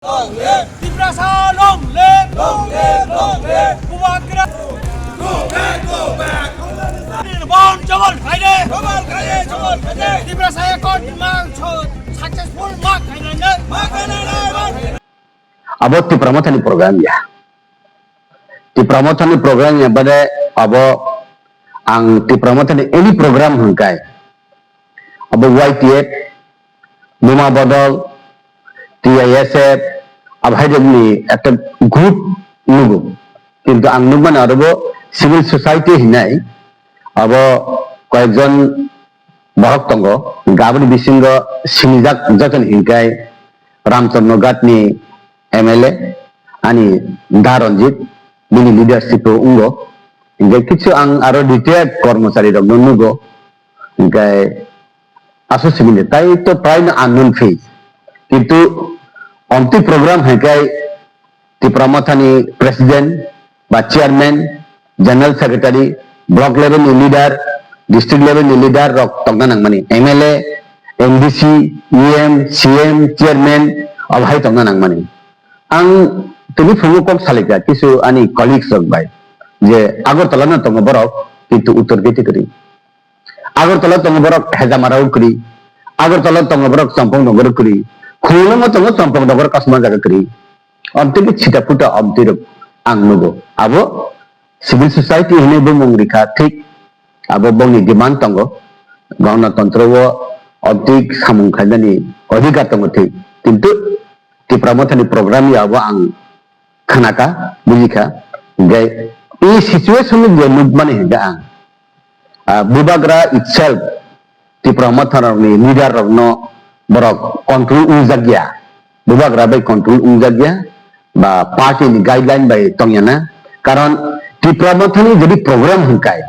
Long live! Tibrasa, long live! Long live! Long live! Buwagra! Go back! Go back! Bon, Jamal, Friday! Jamal, Friday! Jamal, Friday! Tibrasa, kon, mang, successful, mark, mark, Abo ti promotion program ya. Ti promotion program ya pada abo ang ti promotion any program hangkai. Abo YTF, Numa Bodol, TISF, abhaidni একটা group নুগো কিন্তু আং Numan আরবো civil society হিনাই আব কয়েকজন বহক্তঙ্গ গাবনি বিসিঙ্গ সিনিজাক যতন হিংকাই Ramchandra গাতনি MLA ani দারঞ্জিত বিনি leadership উঙ্গ ইংগে কিছু আং আরো ডিটেইল কর্মচারী রক নুগো ইংগাই আসো সিভিল তাই তো প্রায় আননোন ফেজ কিন্তু অন্তি প্রোগ্রাম হেকাই তি প্রমথনি প্রেসিডেন্ট বা chairman general secretary block level leader district level leader রক তংনা মানে MLA MDC EM CM chairman অভাই তংনা মানে আং তুমি ফুমুকক সালিকা কিছু আনি কলিগস রক বাই যে আগরতলা না তং বরক কিন্তু উত্তর গেতি করি আগরতলা তং বরক হেজামারাও করি আগরতলা তং বরক চম্পং নগর করি খুলনা মতো চম্পক নগর কাসমা জায়গা করি অন্তিকে ছিটা ফুটা অন্তির আংনুগো আবো সিভিল সোসাইটি হিনে বুমুং রিখা ঠিক আবো বংনি ডিমান্ড তঙ্গ গণতন্ত্র ও অধিক সামুং খাইনানি অধিকার তঙ্গ ঠিক কিন্তু তি প্রমথনি প্রোগ্রাম আবো আং খানাকা বুঝিখা গে এই সিচুয়েশন যে নুগমানি হেগা আং বুবাগ্রা ইটসেলফ তি প্রমথনি leader রগনো borok control unjagya bubagra bai control unjagya ba party ni guideline bai tongyana karon ti promothani jadi program hungkai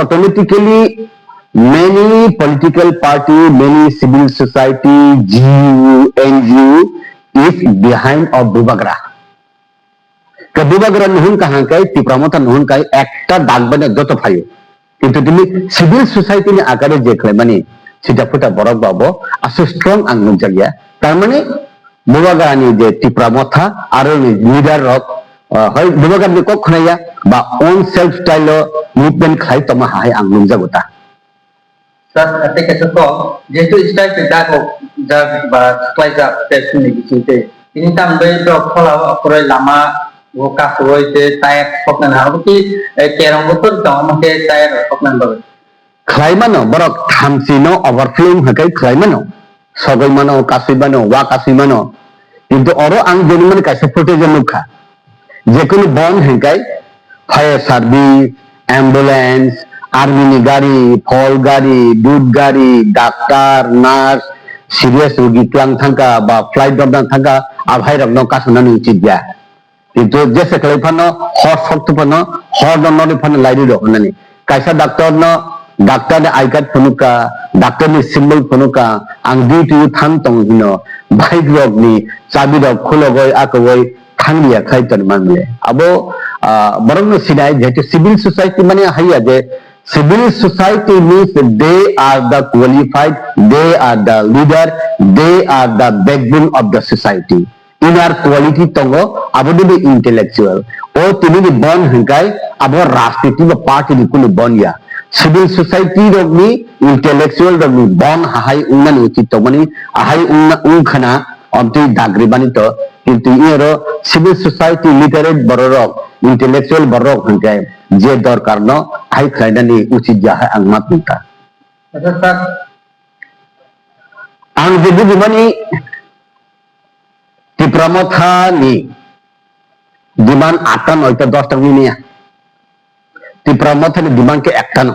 automatically many political party many civil society GU NGO is behind of bubagra ke bubagra nuhun kahangkai ti promothon nuhun kai ekta dagbane joto phayo কিন্তু তুমি civil society ni akare je khlaimani sida puta borok babo asu strong ang nujagya tarmane bubagarani je tipramotha aro leader rok hoy bubagar ni kok khonaya ba own self style movement khai toma hai ang nujagota sir ate keso ko jetu style pita ko ja ba supply ja test ni bichinte ini tam be do khola apore lama wo ka hoite tayak kopnan ha ki kerong botor to amake tayak kopnan ba Klaimano borok thamsino overflowing hakai klaimano sogoimano kasibano wa kasimano কিন্তু অরো আং জেনুমান কাছে protection লুখা যে কোনো বন হেকাই fire service ambulance army গাড়ি ফল গাড়ি দুধ গাড়ি ডাক্তার নার্স সিরিয়াস রোগী ক্লাং থাকা বা ফ্লাইট দরদান থাকা আভাই রগ্ন কাসনানি উচিত যা কিন্তু যেসে ক্লাইফানো হর শক্তপন্ন হর দন্ডনি ফানো লাইরি রহনানি কাইসা ডাক্তার ন ডাক্তার আইকার্ড ফনুকা ডাক্তার ni symbol ফনুকা ang duty thang tong hino bike rok ni chabi rok khulogoi akoi thanglia khai tan manle abo borong no sinai jeto civil society mane haiya je civil society means they are the qualified they are the leader they are the backbone of the society inner quality tongo abo ni intellectual o tini ni bon hingkai abo rajniti ba party ni kunu bon ya civil society rogni intellectual rogni bon hahai unnan uchit to mani ahai unkhana onti dagri bani to kintu iero civil society literate borok intellectual borok hangkai je dorkar no hai khaidani uchit ja hai ang matunta sir ang jebu mani ti pramotha ni diman 8 9 10 ta niya ti promothani demand ke একটা না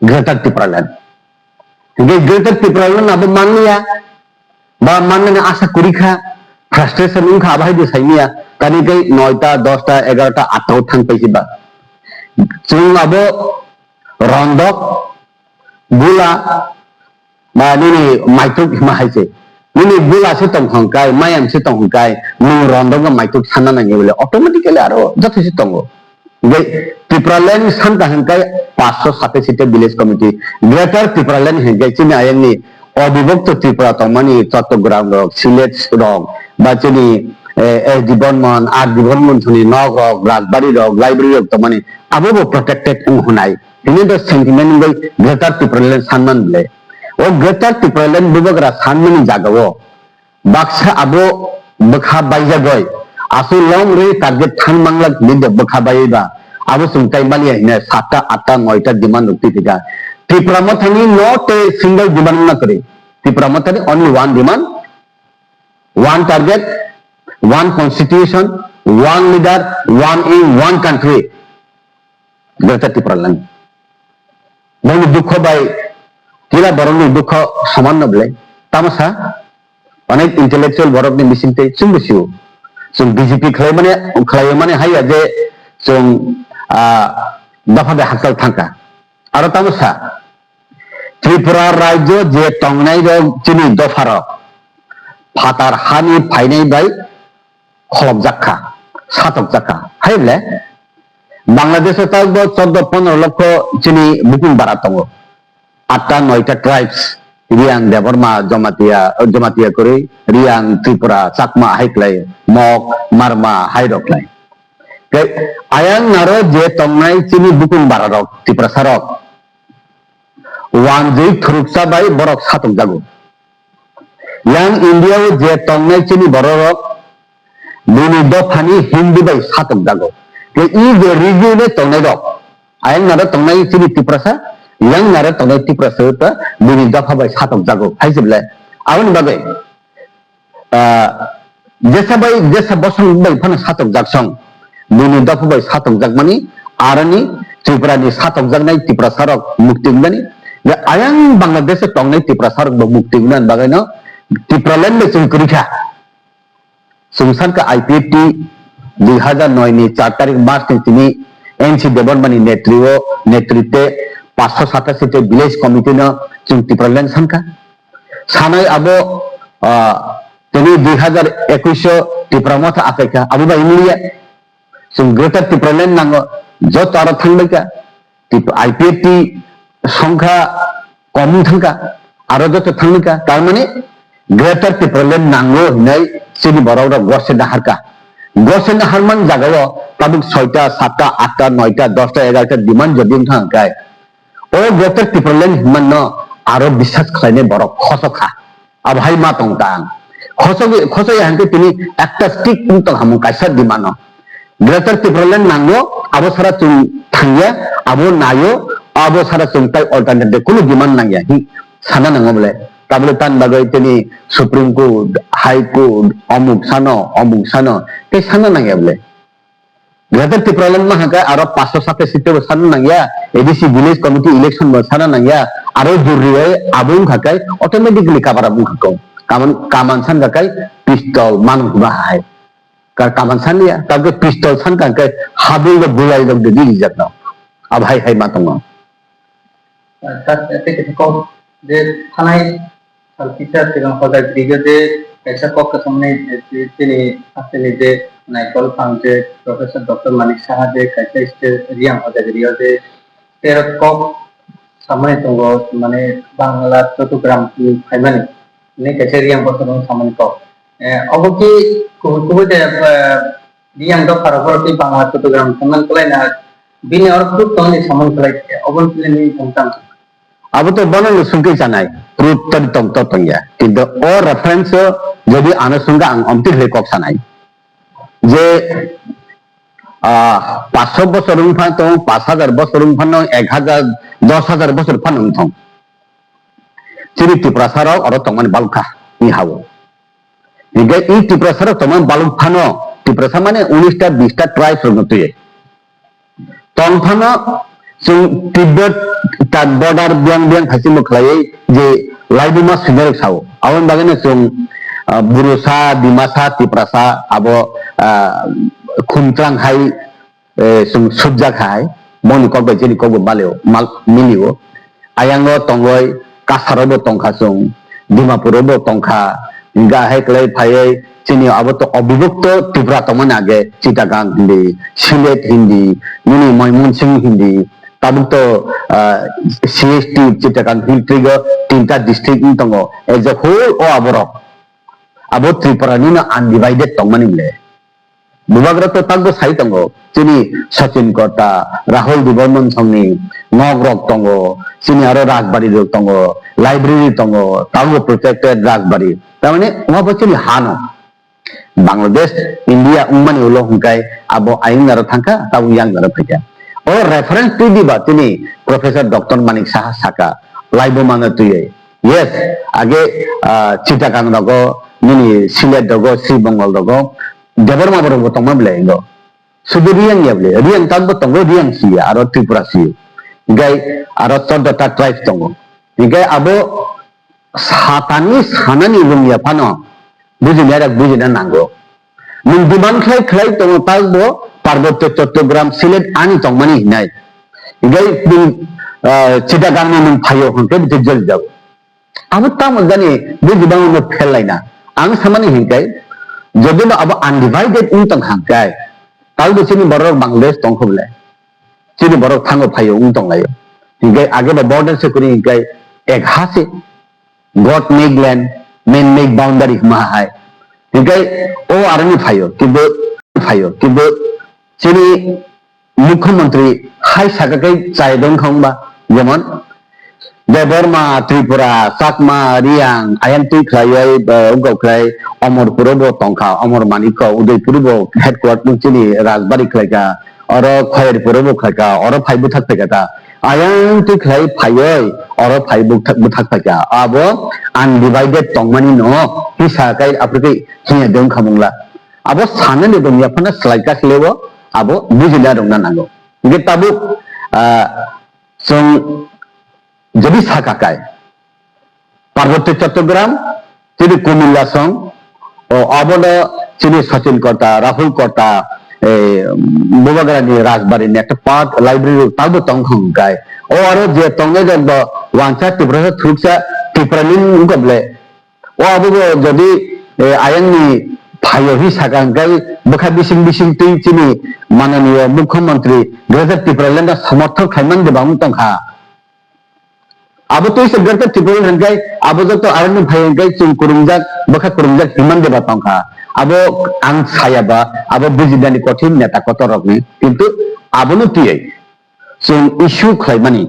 greater Tipraland যে greater Tipraland আবে মাননিয়া বা মাননে আশা করি খা frustration উনখা আবাই যে সাইনিয়া কানি কে 9টা 10টা 11টা 8টা থান পাইছিবা जों আবো রন্দক গুলা বা নিনি মাইতুক মাহাইছে নিনি গুলা সে তংখংকাই মায়াম সে তংখংকাই নি রন্দক মাইতুক সানা নাঙ্গে বলে অটোমেটিক্যালি আরো যথেষ্ট তঙ্গ Tipraland Santa Hankai 507 seated village committee. Greater Tipraland Hankai China Ayani অবিভক্ত ত্রিপুরা তমানি চট্টগ্রাম রক সিলেট রক বা চিনি এসডি বর্মন আর ডি বর্মন ধনি নগ রক রাজবাড়ি রক লাইব্রেরি রক তমানি আবো protected হুনাই ini the sentiment bai greater Tipraland sanman ble o greater Tipraland bubagra sanmani jagao baksa abo bakha baija goy asu long re target thang mangla nide bakha baiba abo sungtai bali ina 7 8 9 demand ukti tika Tripura mathani not a single demand na kare Tripura mathani only one demand one target one constitution one leader one aim one country greater Tipraland বনি দুঃখ by কিলা বরংনি দুঃখ সমান নবলে তামাসা অনেক intellectual বরংনি মিসিনতে চুং বসিও চুং BJP খালাই মানে হাইয়া যে চুং দফা দে হাকাল থাকা আর তামাসা ত্রিপুরা রাজ্য যে টংনাই চিনি দফার ফাতার হানি ফাইনাই বাই খলক জাখা সাতক জাখা হাইলে বাংলাদেশে থাকবো 14-15 লক্ষ চিনি বুকুং বাড়া দङ 8-9টা ট্রাইবস রিয়াং দেবর্মা জমাতিয়া করে রিয়াং ত্রিপুরা চাকমা হাইক্লাই মক মারমা হাইরকলাই আয়াং নারো যে তংনাই চিনি বুকুং বাড়া rock Tripura সারক one জৈ থুরুকসা by Borok সাতক Jago young ইন্ডিয়াও যে তংনাই চিনি বড় রক দুনি দফানি হিন্দি বাই সাতক জাগো i the review le tongai dok ayang nara tongai chini tiprasa yang nara tongai tiprasa ta bini dafa bai satok jago haisible awon bagai jesa bosong bai phana satok jaksong bini dafa bai satok jagmani arani tripura ni satok jagnai tiprasa rok mukti ngani ya ayang bangladesh tongai tiprasa rok mukti ngnan bagai no Tipraland le chung kurikha sungsan ka IPT 2009 ni 4 तारिख मार्च তিনি NC দেবরমানি নেতৃত্বে 587 তে village committee ন চুং ত্রিপুরাল্যান্ড সানকা সানাই আবো তিনি 2021 ত্রিপুরা মথা আপেক্ষা আবো বা India চুং greater Tripuraland নাঙ্গ যত আর থাকবেকা আইপিএটি সংখ্যা কম থাকা আরো যত থাকবেকা তার মানে গ্রেটার ত্রিপুরাল্যান্ড নাঙ্গ নাই চিনি বড়রা গর্ষে দাহারকা গসেন হারমান জাগাও তাবুক 6টা 7টা 8টা 9টা 10টা 11টা ডিমান্ড যদি থাকায় ও গ্রেটার ত্রিপুরাল্যান্ড হিমান আরো বিশ্বাস খাইনে বড় খসখা আভাই মা তংতাং খসই হানতে তিনি একটা স্টিক কিন্তু হামু কাইসা ডিমান্ড গ্রেটার ত্রিপুরাল্যান্ড নাঙ্গো আবো সারা চুং থাঙ্গিয়া আবো নায়ো আবো সারা চুং তাই অল্টারনেটিভ কোনো ডিমান্ড নাঙ্গিয়া হি সানা নাঙ্গো বলে তাবলে তান বাগাই তিনি সুপ্রিম কোর্ট হাই কোর্ট অমুক সানো তে সানা নাঙ্গিয়া বলে গ্রেটার ত্রিপুরাল্যান্ড মাহাকা আরো 507 সিটে সানা নাঙ্গিয়া এডিসি ভিলেজ কমিটি ইলেকশন সানা নাঙ্গিয়া আরো জরুরি আবুং খাকাই অটোমেটিক্যালি কাবার আবুং খাকো কামান সান খাকাই পিস্তল মানুষ বাহাই কার কামান সান লিয়া তাকে পিস্তল সান খাকাই হাবুল বুলাই দগ দি যাত না আভাই হাই মাতঙ্গ তার থেকে কম যে থানায় সালকিসা এবং হদার ব্রিগেডে ऐसा कॉक के सामने তিনি আসলে যে নাইকল ফাংজে প্রফেসর ডক্টর মানিক সাহা যে কাইসা স্টে রিয়াং হদার রিয়াজে তের কॉक সামনে তো মানে বাংলা চট্টগ্রাম ফাইমানে নে কাইসা রিয়াং বর্তমান সামনে কॉक অবকি কুবু যে রিয়াং দ পারবর্তী বাংলা চট্টগ্রাম সমান কলাই না বিনি আর খুব তনি সমান কলাই অবন প্লেনি সংতাম अब तो बनल सुनके जानाय प्रूफ तंग तंगिया किंतु और रेफरेंस যদি আনুষঙ্গিক অন্তি হয়ে কক সানাই যে 500 বছর উনফান তো 5000 বছর উনফান 1000 10000 বছর ফান উনথং চিরি ত্রিপুরাসারাও আর তমান বালুকা নি হাও নিগে ই ত্রিপুরাসারাও তমান বালুকফানো ত্রিপুরাসা মানে 19টা 20টা ট্রাইবস রনতুয়ে তংফানো जों तिब्बत तार बॉर्डर बियां खासिम खलायै जे लाइबुमा सिनेर साव आवन बागैनो जों बुरुसा दिमासा तिप्रासा आबो खुमत्रां हाय जों सुबजा खाय मनि कब जेनि कब मालेव माल मिलियो आयांगो तंगय कासारबो तंखा जों दिमापुरबो तंखा इंगा हाय क्लै फायै चिनि आबो तो अविभक्त त्रिपुरा तमन आगे चिटागां हिंदी सिलेट हिंदी मुनि Mymensingh Hindi tabuk to CST Chittagong Hill Trigger tinta district ni tongo as a whole o aborok abo Tripura ni na undivided tongmani mle Bubagra to tagbo sai tongo chini Sachin Kota Rahul Diborman Songni Nogrok tongo chini aro Ragbari rok tongo library tongo tagbo protected Ragbari tamane wha chini hano Bangladesh India umman ulo hungkai abo aing naro thangka tabu yang naro phika or reference to diba tini Professor Dr. Manik Saha Saka laibo mana tuye yes age Chittagong dogo nini Silet dogo Sibongal dogo Debarma boro tongma ble ingo sudu riang ya ble riang tagbo tongo riang sia aro Tripura sia gai aro 14 tribe tongo gai abo satani sanani lumya pano bujina nango nung diman klai tongo tagbo Parbatya Chattogram Silet ani tongmani hinai gai nung Chittagong nung phayo hongke dijal jaw abo tam jani bujibang no phelaina ang samani hinkai যদি বা আবার undivided উংতং হাঙ্কাই তাহলে চিনি বড় বাংলাদেশ তং হবলে চিনি বড় থাঙ্গো ফাইও উংতং লাইও হিগাই আগে বা বর্ডার সে করি হিগাই এক হাসে God make land men make boundary মাহাই হিগাই ও আরনি কিন্তু চিনি মুখ্যমন্ত্রী হাই সাকাকাই চাইদং খংবা যেমন Debarma Tripura Sakma Riang Ayam Tui Klai Ungko Klai Omor Purobo Tongka Omor Maniko Uday Purobo headquarters Chini Ragbari Klaika Oro Khayar Purobo Klaika Oro Phai Buthak Pekata Ayam Tui Klai Phayoi Oro Phai Buthak Peka Abo undivided Tongmani no Hisakai Apriki Hinya Dong Kamungla Abo Sana ni Dunia Pana Slaikas Lewo Abo Bujila Dongna Nango Gitabu Song jadi sakakai Parbatya Chattogram chini Kumilla Song o aboda chini Sachin Kota Rahul Kota Bubagra ni Rajbari ni ekta part library tagbo tongkhong kai o aro je tongne jabo wangcha Tripura thuksa Tripura ni ungable o abo jadi ayang ni phayo hi sakangai bokha bising tui chini mananiya mukhyamantri Greater Tripura land samarthok khaiman de bang tongkha Abo tu segerta Tripura hangkai abo to arani bhai hangkai chung kurungjak bakha kurungjak himan deba tongkha abo ang saya ba abo bujidani kothin neta kotorok ni kintu abo nu tiyai chung issue khlaimani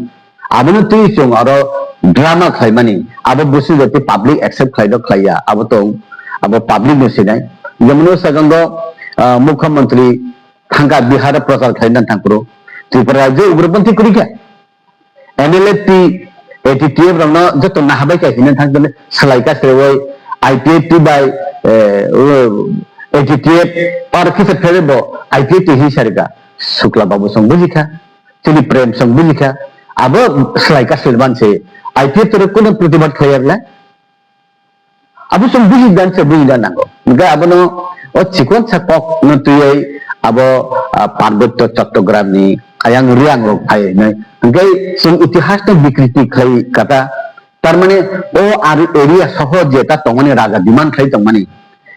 abo nu tui chung aro drama khlaimani abo busi jati public accept khlaido khlaiya abo public nu sinai jemono sagango mukhyamantri thangka bihar prachar khlainan thangpuro Tripura je ugrupanthi kurikya NLT ATTF rangno joto nahabai ka hinan thangdone salaika seroi IPAT by ATTF par kisa ferebo IPAT hi sarga Shukla Babu song bujika chini Prem song bujika abo salaika serban se IPAT re kono pratibad khayarla abo song bujidan nango ga abono o chikon chakok no tuyai abo Parbatya Chattogram ni ayang riang rok phai nei gai sing itihas to bikriti khai kata tarmane o area soho jeta tongani raga diman khai tongmani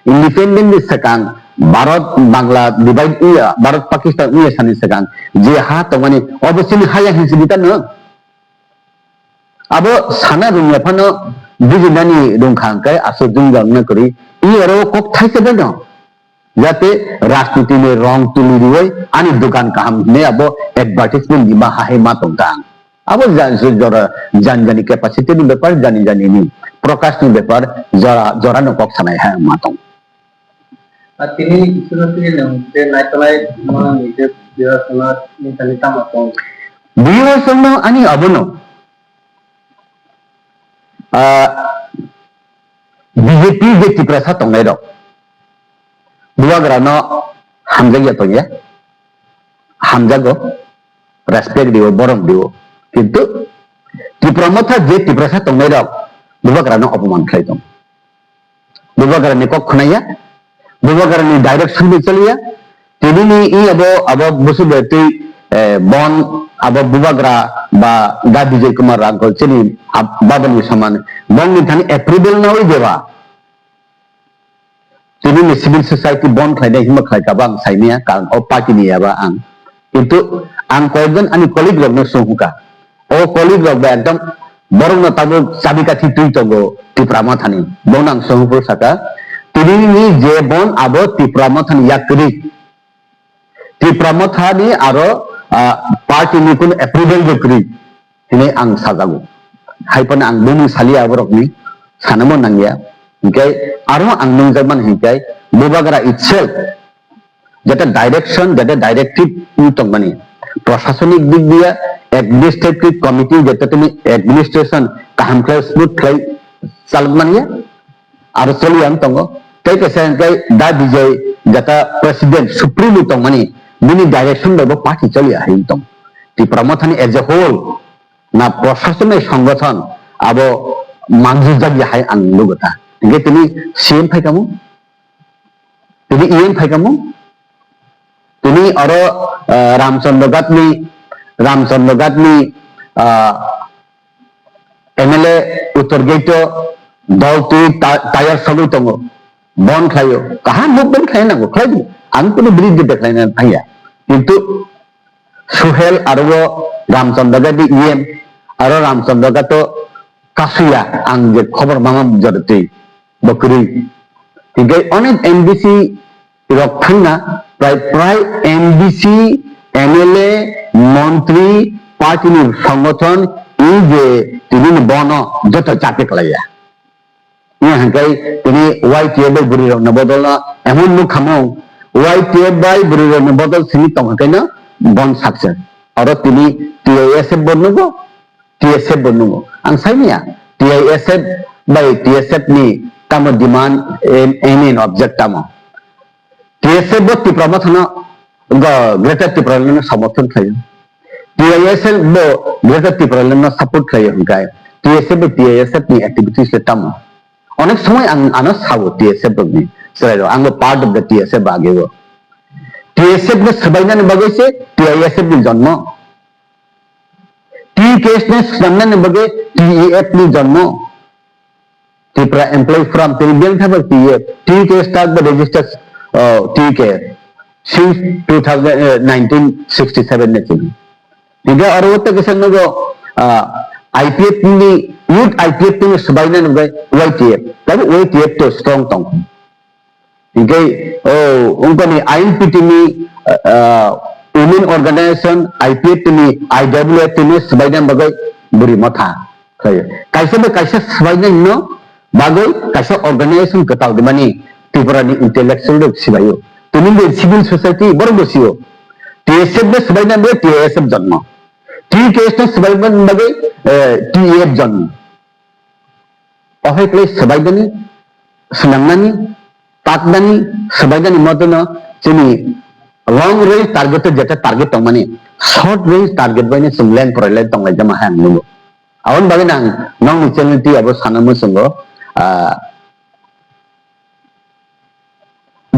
independent sakang Bharat Bangla divide iya Bharat Pakistan iya sani sakang je ha tongmani obosini haya hinsibita no abo sana dunya phano bijinani dongkhang kai aso jungjang na kori iro kok thai se no যাতে রাজনীতি নে রং তুলি দিই আনি দোকান কাম নে আবো advertisement দিবা হাহে মাতংকা আবো জানি ক্যাপাসিটি নি ব্যাপার জানি নি প্রকাশ নি ব্যাপার জরা নকক সানাই হ্যাঁ মাতং আর তিনি কিছু না তিনি যে নাইতলাই মানে নিজে বিরাসনা নিতালিতা মাতং বিরাসনা আনি আবনো বিজেপি যে টিপ্রাসা তংলাই দ Bubagra no hamjagya to ya hamjago respect diwo borong diwo kintu Tripura motha je Tripura sa tongai rok Bubagra no অপমান khlai tong Bubagra ni kok khunaya Bubagra ni direction bi chaliya tini ni I abo busu beti bon abo Bubagra ba da Vijay Kumar Rangkol chini babani saman bon ni thani approval na oi dewa Tini ni civil society bond khai dai hima khai ka bang sai nia kan o party ni ya ba ang itu ang koyজন ani kolik rok no sunghuka o kolik rok ba ekdom borong no tabo sabikati tui togo tiprama thani bonang sungpur saka tini ni je bon abo tiprama thani yakri tiprama thani aro party ni kun approval gokri ini ang sajago haipon ang bumi sali aborok ni sanamo nangya hingkai aro ang nungjaman hingkai bubagara itself যেটা direction যেটা directive মানে প্রশাসনিক দিক দিয়ে administrative committee যেটা তুমি administration কাহাম খাই smooth খাই চালক মানিয়ে আর চলিয়াম তঙ্গ তাই কেসে দা বিজয় যেটা প্রেসিডেন্ট সুপ্রিম তং মানে বিনি ডাইরেকশন দেব পার্টি চলিয়া হাই তং তি প্রমথানি এজ এ হোল না প্রশাসনিক সংগঠন আবো মানজু জাগি হাই আং লুগতা গে তুমি সিএম ফাইকামু তুমি EM ফাইকামু ini oro Ramchandra Gatni MLA Uttar Gate dol tu tayar sagu tongo bon khayo kahan movement khay na go khay ang kuno bridge de khay na thaya kintu Suhel aro Ramchandra Gati EM aro Ramchandra Gato kasuya ang je khobor mamam jarte bakri tigai onek NBC রক্ষণা প্রায় প্রায় MDC MLA মন্ত্রী পার্টির সংগঠন এই যে তিনি বন যত চাপে কলাইয়া হাঙ্কাই তিনি ওয়াইটিএফ বাই বুড়ি রং বদল এমন মুখ খামো ওয়াইটিএফ বাই বুড়ি রং বদল সিনি তংকাই না বন সাকসেস আর তিনি টিআইএসএফ বনবো টিএসএফ বনবো আং সাইনিয়া টিআইএসএফ বাই টিএসএফ নি তামো ডিমান্ড এন অবজেক্ট তামো TSF bo tiprama thana greater tipralena সমর্থন খাই TISL bo greater tipralena support খাই হংকাই TSF TISF ni activities le tam অনেক সময় আনা সাবো TSF ni সেরাইলো আং পার্ট অফ দ্য TSF আগেও TSF ne সবাইনা ne বাগাইছে TISF ni জন্ম T case ne সামনে ne বাগে TEF ni জন্ম ত্রিপুরা এমপ্লয়ি ফ্রম ত্রিবেন থাকবে TEF T case tag the register ठीक है since 1967 ने चली ठीक है और वो तक किसान लोगों IPF नि youth IPF नि सबाइना ने गए YTF तब YTF तो strong तंग ठीक है उनको नि INPT नि women organization IPF नि IWF नि सबाइना बगै बुरी मथा कैसे सबाइना नो बागै कैसे organization कताव Dimani Tiprani intellectual sibayo tumi de civil society borgo siyo TSF ne sabaina be TSF janma TKS ne sabaina bage TF janma ohai kle sabaidani senangnani takdani sabaidani modona chini long range target jeta target tong mani short range target baine singlen porele tong lai jama han nugo awon bage nang nong ni channel ti abo sanamu sungo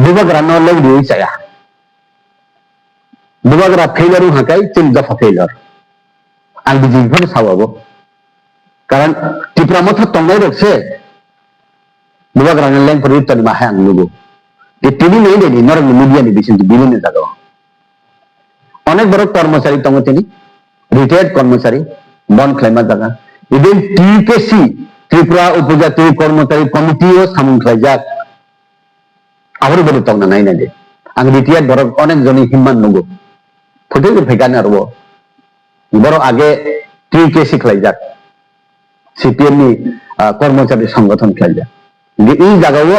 Bubagra no lagi di saya. Bubagra failure hakai cil dafa failure. Ang dijibhan sawabo. Karan tipramatha tongai rokse. Bubagra no lagi peri tani mahang lugo. Di TV nei deni nor media ni bisin bilin ni jago. Onek boro কর্মচারী tongo tini retired কর্মচারী bon claima jaga. Even TKC Tripura Upajati কর্মচারী কমিটিও samung khlaijak. Awal beri tong nanai nade, angdi tiap borok onek joni himman nunggu, putih tu pegan arbo, borok age TKC kelajak, CPM ni kormocari সংগঠন kelajak, di ini jaga wo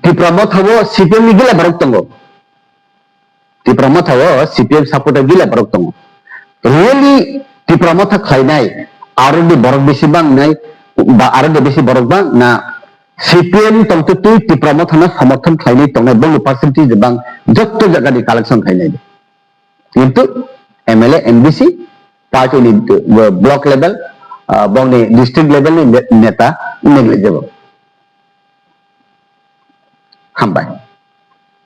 di promote hawo CPM ni gila borok tonggo, di promote hawo CPM supporter gila borok tonggo, really di promote kelajai, aru di borok besi bang nai, aru di besi borok bang na CPM tongtutu di promothana সমর্থন খাইনি তংনা বং percentage বাং যত জায়গা দি collection খাইনাই কিন্তু MLA MBC party নি block level বং নি district level নি নেতা নেগলিজেবল হামবাই